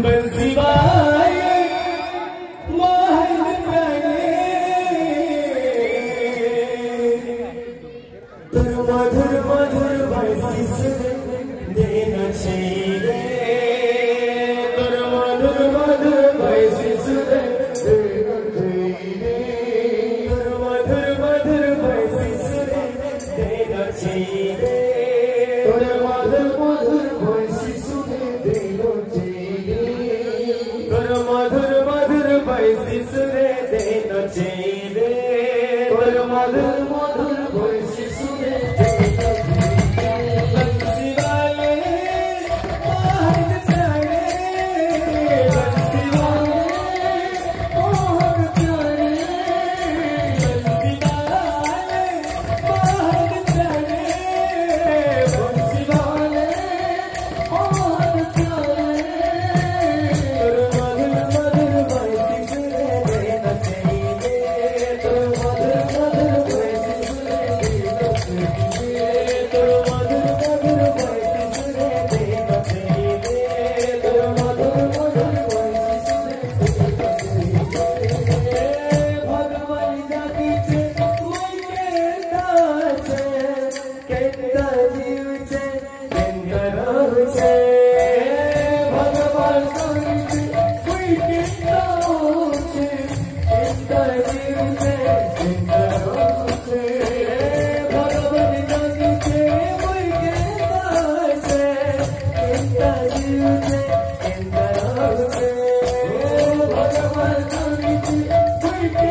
बंसी वाले मोहन प्यारे तर मधुर मधुर बंसी सुने देना चाहिए तर मधुर मधुर बंसी सुने देना चाहिए तर मधुर मधुर बंसी सुने देना चाहिए तर मधुर मधुर बंसी सुने देना चाहिए तर मधुर मधुर बंसी सुने देना चाहिए तर मधुर मधुर बंसी सुने देना चाहिए बंसी वाले मोहन प्यारे बंसी वाले मोहन प्यारे बंसी वाले मोहन प्यारे बंसी वाले मोहन प्यारे तर मधुर मधुर बंसी सुने देना चाहिए तर मधुर मधुर बंसी सुने देना चाहिए तर मधुर मधुर बंसी सुने देना चाहिए तर मधुर मधुर बंसी सुने देना चाहिए भगवान जातीचे केंदा जीवचे केंदा राहूचे भगवान जातीचे केंदा जीवचे केंदा राहूचे भगवान जातीचे केंदा जीवचे केंदा राहूचे भगवान जातीचे